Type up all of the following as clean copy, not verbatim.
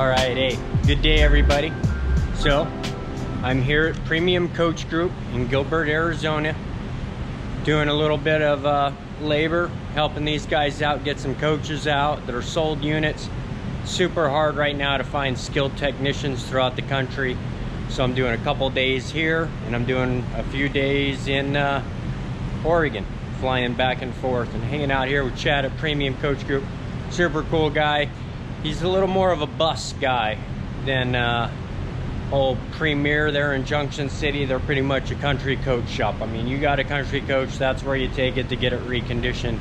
All right, hey, good day everybody. So, I'm here at Premium Coach Group in Gilbert, Arizona, doing a little bit of labor, helping these guys out, get some coaches out that are sold units. Super hard right now to find skilled technicians throughout the country. So I'm doing a couple days here, and I'm doing a few days in Oregon, flying back and forth and hanging out here with Chad at Premium Coach Group. Super cool guy. He's a little more of a bus guy than old Premier there in Junction City. They're pretty much a country coach shop. I mean, you got a country coach, that's where you take it to get it reconditioned,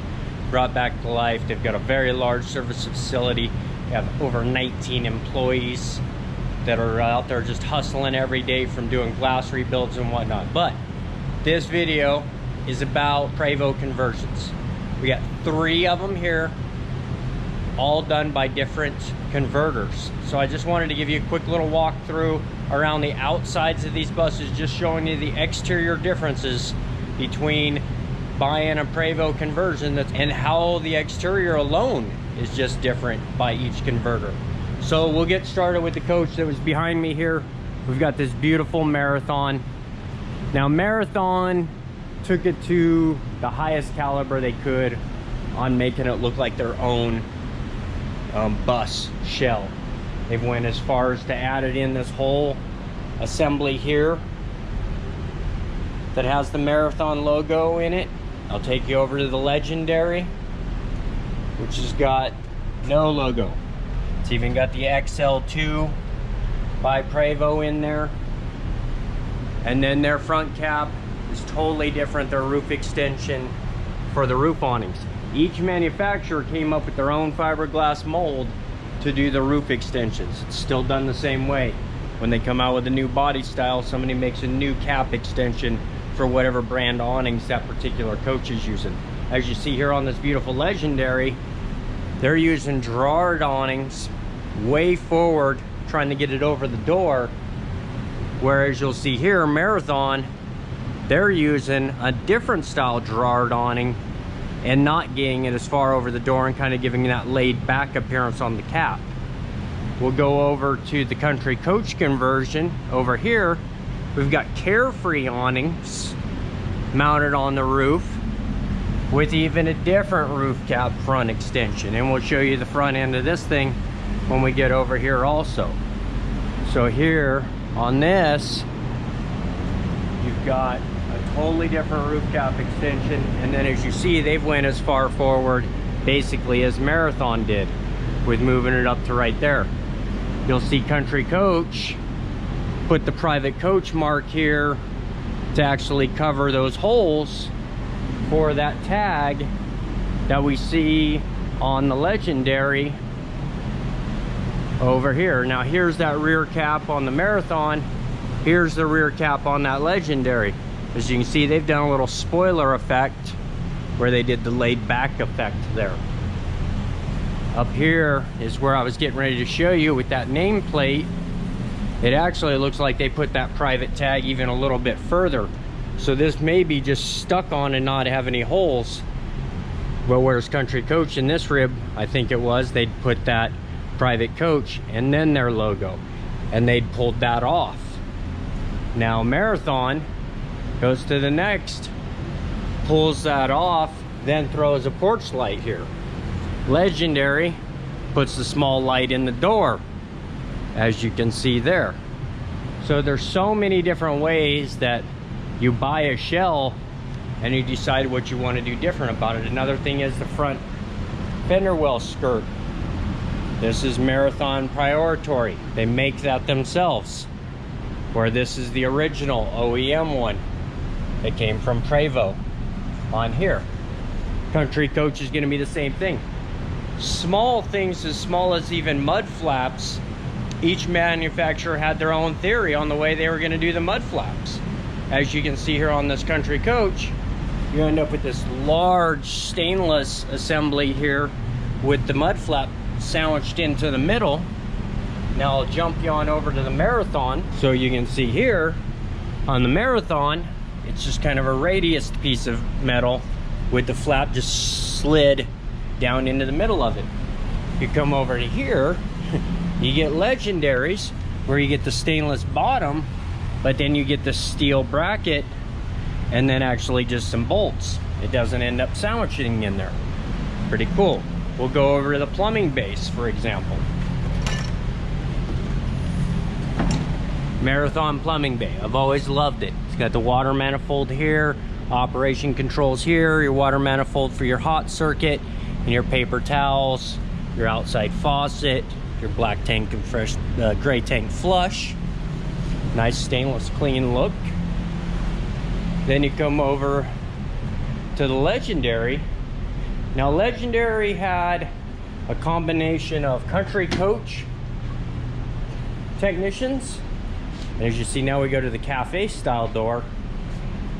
brought back to life. They've got a very large service facility. They have over 19 employees that are out there just hustling every day from doing glass rebuilds and whatnot. But this video is about Prevost conversions. We got 3 of them here, all done by different converters. So I just wanted to give you a quick little walkthrough around the outsides of these buses, just showing you the exterior differences between buying a Prevost conversion and how the exterior alone is just different by each converter. So we'll get started with the coach that was behind me here. We've got this beautiful Marathon. Now Marathon took it to the highest caliber they could on making it look like their own bus shell. They went as far as to add it in this whole assembly here that has the Marathon logo in it. I'll take you over to the Legendary, which has got no logo. It's even got the XL2 by Prevost in there. And then their front cap is totally different, their roof extension for the roof awnings. Each manufacturer came up with their own fiberglass mold to do the roof extensions. It's still done the same way. When they come out with a new body style, somebody makes a new cap extension for whatever brand awnings that particular coach is using. As you see here on this beautiful Legendary, they're using Gerard awnings way forward, trying to get it over the door. Whereas you'll see here, Marathon, they're using a different style Gerard awning and not getting it as far over the door and kind of giving that laid back appearance on the cap. We'll go over to the country coach conversion. Over here, we've got Carefree awnings mounted on the roof with even a different roof cap front extension. And we'll show you the front end of this thing when we get over here also. So here on this, you've got a totally different roof cap extension, and then as you see, they've went as far forward basically as Marathon did with moving it up to right there. You'll see Country Coach put the private coach mark here to actually cover those holes for that tag that we see on the Legendary over here. Now here's that rear cap on the Marathon, here's the rear cap on that Legendary. As you can see, they've done a little spoiler effect where they did the laid back effect there. Up here is where I was getting ready to show you with that nameplate. It actually looks like they put that private tag even a little bit further. So this may be just stuck on and not have any holes. Well, whereas Country Coach in this rib, I think it was, they'd put that private coach and then their logo, and they'd pulled that off. Now Marathon goes to the next, pulls that off, then throws a porch light here. Legendary puts the small light in the door, as you can see there. So there's so many different ways that you buy a shell and you decide what you want to do different about it. Another thing is the front fender well skirt. This is Marathon Priority. They make that themselves. Where this is the original OEM one. It came from Prevost on here. Country Coach is going to be the same thing. Small things as small as even mud flaps. Each manufacturer had their own theory on the way they were going to do the mud flaps. As you can see here on this Country Coach, you end up with this large stainless assembly here with the mud flap sandwiched into the middle. Now I'll jump you on over to the Marathon. So you can see here on the Marathon, it's just kind of a radius piece of metal with the flap just slid down into the middle of it. You come over to here, You get legendaries where you get the stainless bottom, but then you get the steel bracket and then actually just some bolts. It doesn't end up sandwiching in there. Pretty cool. We'll go over to the plumbing base, for example. Marathon plumbing bay. I've always loved it. It's got the water manifold here, operation controls here, your water manifold for your hot circuit, and your paper towels, your outside faucet, your black tank and fresh gray tank flush. Nice stainless clean look. Then you come over to the Legendary. Now Legendary had a combination of country coach technicians. As you see, now we go to the cafe style door,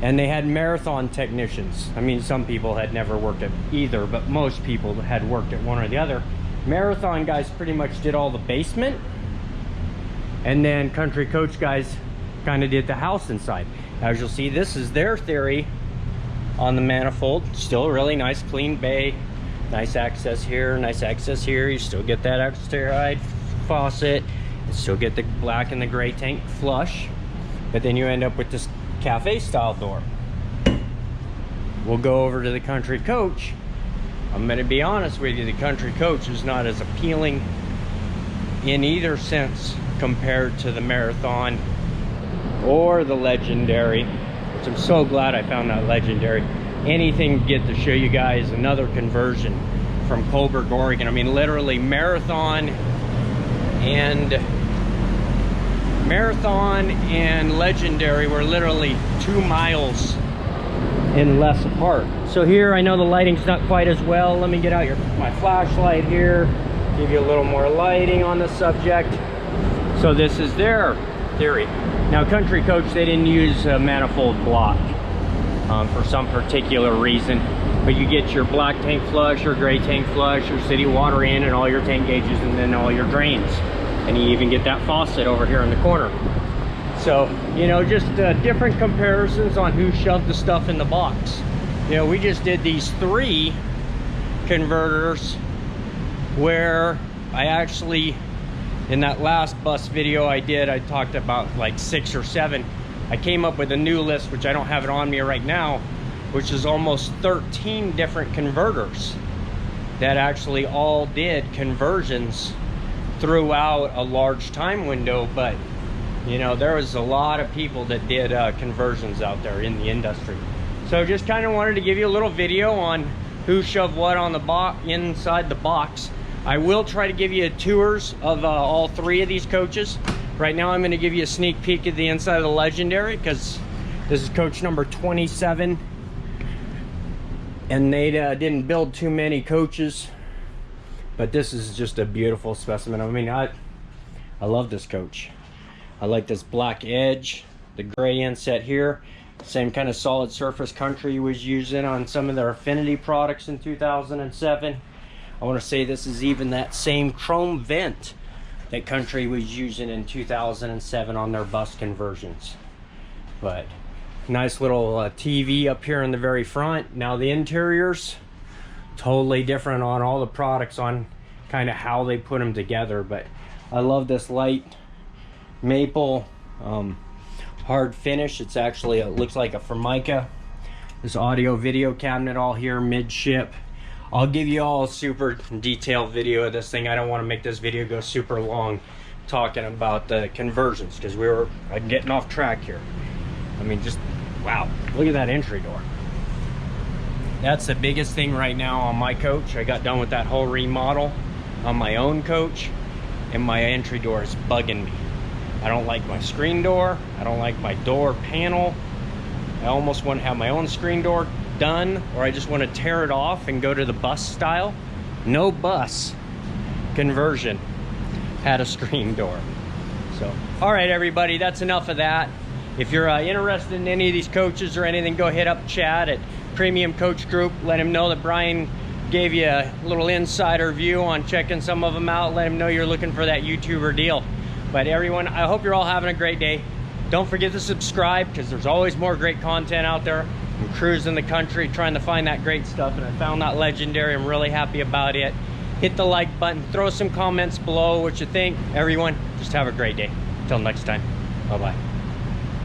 and they had Marathon technicians. I mean, some people had never worked at either, but most people had worked at one or the other. Marathon guys pretty much did all the basement, and then country coach guys kind of did the house inside. As you'll see, this is their theory on the manifold. Still a really nice clean bay, nice access here, nice access here. You still get that outside faucet, you still get the black and the gray tank flush, but then you end up with this cafe style door. We'll go over to the country coach. I'm going to be honest with you, the country coach is not as appealing in either sense compared to the Marathon or the Legendary, which I'm so glad I found that Legendary. Anything to get to show you guys another conversion from Coburg, Oregon. I mean, literally Marathon and Legendary were literally 2 miles and less apart. So here, I know the lighting's not quite as well. Let me get out my flashlight here, give you a little more lighting on the subject. So this is their theory. Now country coach, they didn't use a manifold block for some particular reason, but you get your black tank flush, your gray tank flush, your city water in, and all your tank gauges, and then all your drains, and you even get that faucet over here in the corner. So, you know, just different comparisons on who shoved the stuff in the box. You know, we just did these 3 converters where I actually, in that last bus video I did, I talked about like 6 or 7. I came up with a new list, which I don't have it on me right now, which is almost 13 different converters that actually all did conversions throughout a large time window. But you know, there was a lot of people that did conversions out there in the industry. So just kind of wanted to give you a little video on who shoved what on the box, inside the box. I will try to give you tours of all 3 of these coaches. Right now I'm going to give you a sneak peek at the inside of the Legendary, because this is coach number 27, and they didn't build too many coaches, but this is just a beautiful specimen. I mean, I love this coach. I like this black edge, the gray inset here, same kind of solid surface Country was using on some of their Affinity products in 2007. I want to say this is even that same chrome vent that Country was using in 2007 on their bus conversions. But nice little TV up here in the very front. Now the interiors, totally different on all the products on kind of how they put them together. But I love this light maple hard finish. It's actually, it looks like a Formica. This audio video cabinet all here midship. I'll give you all a super detailed video of this thing. I don't want to make this video go super long talking about the conversions, because I'm getting off track here. I mean, just wow, look at that entry door. That's the biggest thing right now on my coach. I got done with that whole remodel on my own coach, and my entry door is bugging me. I don't like my screen door. I don't like my door panel. I almost want to have my own screen door done, or I just want to tear it off and go to the bus style. No bus conversion had a screen door. So, all right, everybody, that's enough of that. If you're interested in any of these coaches or anything, go hit up Chad at Premium Coach Group. Let him know that Brian gave you a little insider view on checking some of them out. Let him know you're looking for that YouTuber deal. But everyone, I hope you're all having a great day. Don't forget to subscribe, because there's always more great content out there. I'm cruising the country trying to find that great stuff, and I found that Legendary. I'm really happy about it. hit the like button, throw some comments below what you think. Everyone, just have a great day. Till next time, bye-bye.